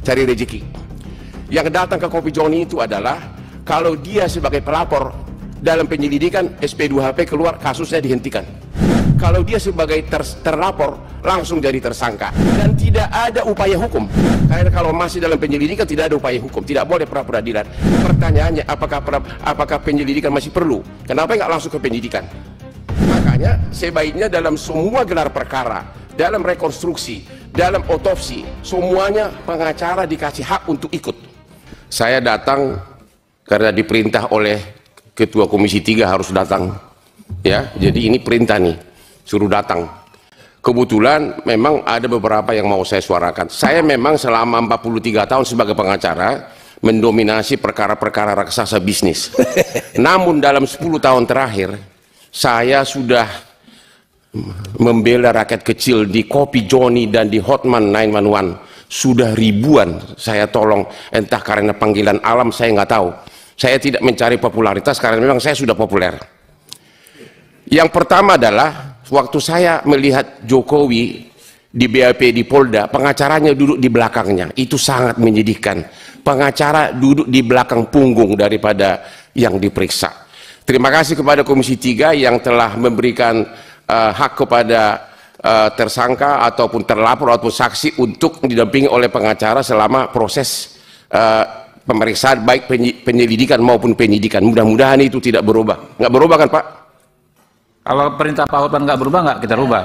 cari rezeki. Yang datang ke Kopi Joni itu adalah kalau dia sebagai pelapor dalam penyelidikan, SP2HP keluar, kasusnya dihentikan. Kalau dia sebagai terlapor, langsung jadi tersangka dan tidak ada upaya hukum. Karena kalau masih dalam penyelidikan tidak ada upaya hukum, tidak boleh pra peradilan. Pertanyaannya, apakah penyelidikan masih perlu? Kenapa nggak langsung ke penyidikan? Makanya sebaiknya dalam semua gelar perkara, dalam rekonstruksi, dalam otopsi, semuanya pengacara dikasih hak untuk ikut. Saya datang karena diperintah oleh Ketua Komisi 3 harus datang, ya. Jadi ini perintah nih, suruh datang. Kebetulan memang ada beberapa yang mau saya suarakan. Saya memang selama 43 tahun sebagai pengacara mendominasi perkara-perkara raksasa bisnis. Namun dalam 10 tahun terakhir saya sudah membela rakyat kecil di Kopi Joni dan di Hotman 911. Sudah ribuan saya tolong, entah karena panggilan alam saya nggak tahu. Saya tidak mencari popularitas karena memang saya sudah populer. Yang pertama adalah waktu saya melihat Jokowi di BAP di Polda, pengacaranya duduk di belakangnya. Itu sangat menyedihkan. Pengacara duduk di belakang punggung daripada yang diperiksa. Terima kasih kepada Komisi 3 yang telah memberikan hak kepada tersangka ataupun terlapor ataupun saksi untuk didampingi oleh pengacara selama proses pemeriksaan baik penyelidikan maupun penyidikan. Mudah-mudahan itu tidak berubah. Nggak berubah kan Pak? Kalau perintah Pak Hotman nggak berubah, nggak kita rubah.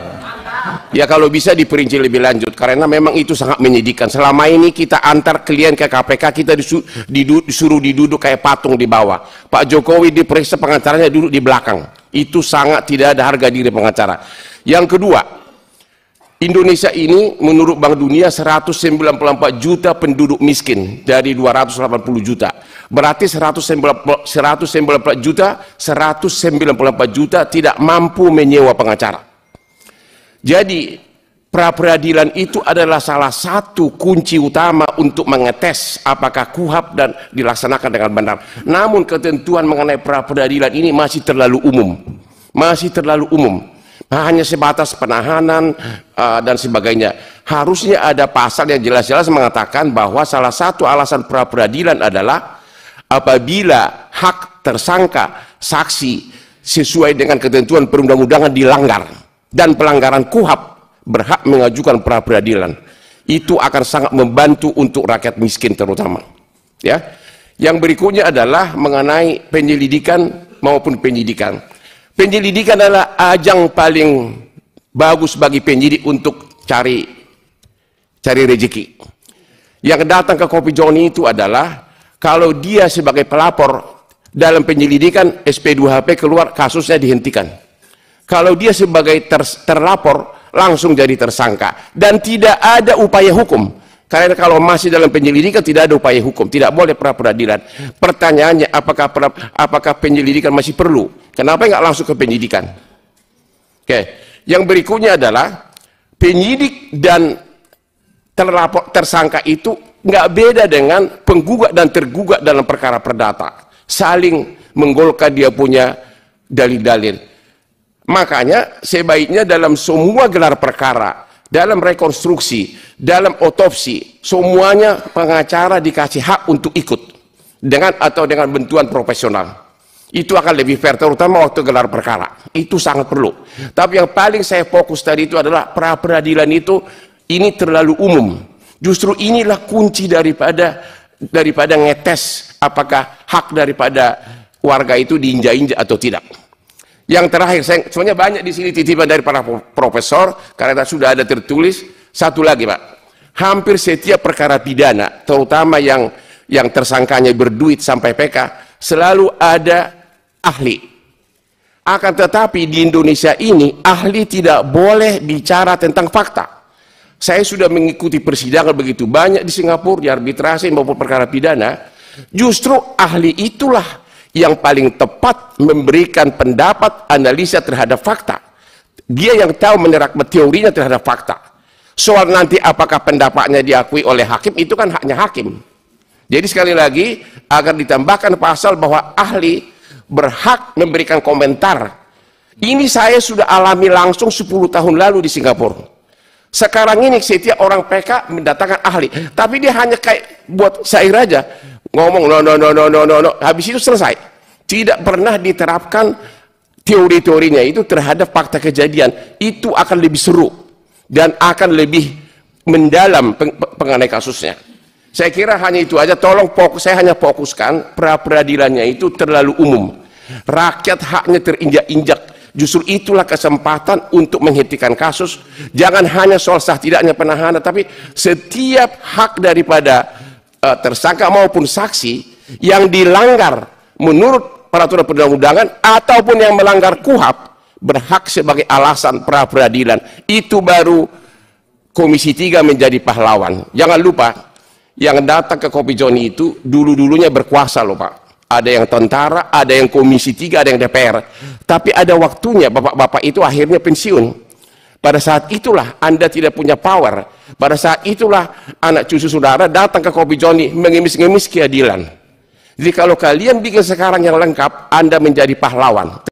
Ya kalau bisa diperinci lebih lanjut karena memang itu sangat menyedihkan. Selama ini kita antar klien ke KPK, kita disuruh diduduk kayak patung di bawah. Pak Jokowi diperiksa, pengacaranya duduk di belakang. Itu sangat tidak ada harga diri pengacara. Yang kedua, Indonesia ini menurut Bank Dunia 194 juta penduduk miskin dari 280 juta. Berarti 194 juta tidak mampu menyewa pengacara. Jadi pra peradilan itu adalah salah satu kunci utama untuk mengetes apakah KUHP dan dilaksanakan dengan benar. Namun ketentuan mengenai pra peradilan ini masih terlalu umum. Masih terlalu umum. Hanya sebatas penahanan dan sebagainya. Harusnya ada pasal yang jelas-jelas mengatakan bahwa salah satu alasan pra peradilan adalah apabila hak tersangka saksi sesuai dengan ketentuan perundang-undangan dilanggar dan pelanggaran KUHP berhak mengajukan pra peradilan. Itu akan sangat membantu untuk rakyat miskin terutama. Ya. Yang berikutnya adalah mengenai penyelidikan maupun penyidikan. Penyelidikan adalah ajang paling bagus bagi penyidik untuk cari rezeki. Yang datang ke Kopi Joni itu adalah kalau dia sebagai pelapor dalam penyelidikan, SP2HP keluar, kasusnya dihentikan. Kalau dia sebagai terlapor, langsung jadi tersangka dan tidak ada upaya hukum. Karena kalau masih dalam penyelidikan tidak ada upaya hukum, tidak boleh pra peradilan. Pertanyaannya, apakah penyelidikan masih perlu? Kenapa nggak langsung ke penyidikan? Oke. Yang berikutnya adalah penyidik dan tersangka itu nggak beda dengan penggugat dan tergugat dalam perkara perdata, saling menggolkan dia punya dalil-dalil. Makanya sebaiknya dalam semua gelar perkara, dalam rekonstruksi, dalam otopsi, semuanya pengacara dikasih hak untuk ikut dengan atau dengan bantuan profesional. Itu akan lebih fair, terutama waktu gelar perkara. Itu sangat perlu. Tapi yang paling saya fokus tadi itu adalah pra peradilan itu ini terlalu umum. Justru inilah kunci daripada ngetes apakah hak daripada warga itu diinjak-injak atau tidak. Yang terakhir, sebenarnya banyak di sini titipan dari para profesor karena sudah ada tertulis. Satu lagi Pak, hampir setiap perkara pidana, terutama yang tersangkanya berduit sampai PK, selalu ada ahli. Akan tetapi di Indonesia ini ahli tidak boleh bicara tentang fakta. Saya sudah mengikuti persidangan begitu banyak di Singapura, di arbitrasi maupun perkara pidana. Justru ahli itulah yang paling tepat memberikan pendapat analisa terhadap fakta. Dia yang tahu menerap teorinya terhadap fakta. Soal nanti apakah pendapatnya diakui oleh hakim, itu kan haknya hakim. Jadi sekali lagi agar ditambahkan pasal bahwa ahli berhak memberikan komentar. Ini saya sudah alami langsung 10 tahun lalu di Singapura. Sekarang ini setiap orang PK mendatangkan ahli, tapi dia hanya kayak buat syair aja, ngomong no, habis itu selesai. Tidak pernah diterapkan teori-teorinya itu terhadap fakta kejadian. Itu akan lebih seru dan akan lebih mendalam mengenai kasusnya. Saya kira hanya itu aja. Tolong saya hanya fokuskan pra-peradilannya itu terlalu umum. Rakyat haknya terinjak-injak. Justru itulah kesempatan untuk menghentikan kasus. Jangan hanya soal sah tidaknya penahanan, tapi setiap hak daripada tersangka maupun saksi yang dilanggar menurut peraturan perundang-undangan ataupun yang melanggar KUHP berhak sebagai alasan pra-peradilan. Itu baru Komisi 3 menjadi pahlawan. Jangan lupa, yang datang ke Kopi Joni itu dulu-dulunya berkuasa loh Pak. Ada yang tentara, ada yang Komisi 3, ada yang DPR. Tapi ada waktunya bapak-bapak itu akhirnya pensiun. Pada saat itulah Anda tidak punya power. Pada saat itulah anak cucu saudara datang ke Kopi Joni mengemis-ngemis keadilan. Jadi kalau kalian bikin sekarang yang lengkap, Anda menjadi pahlawan.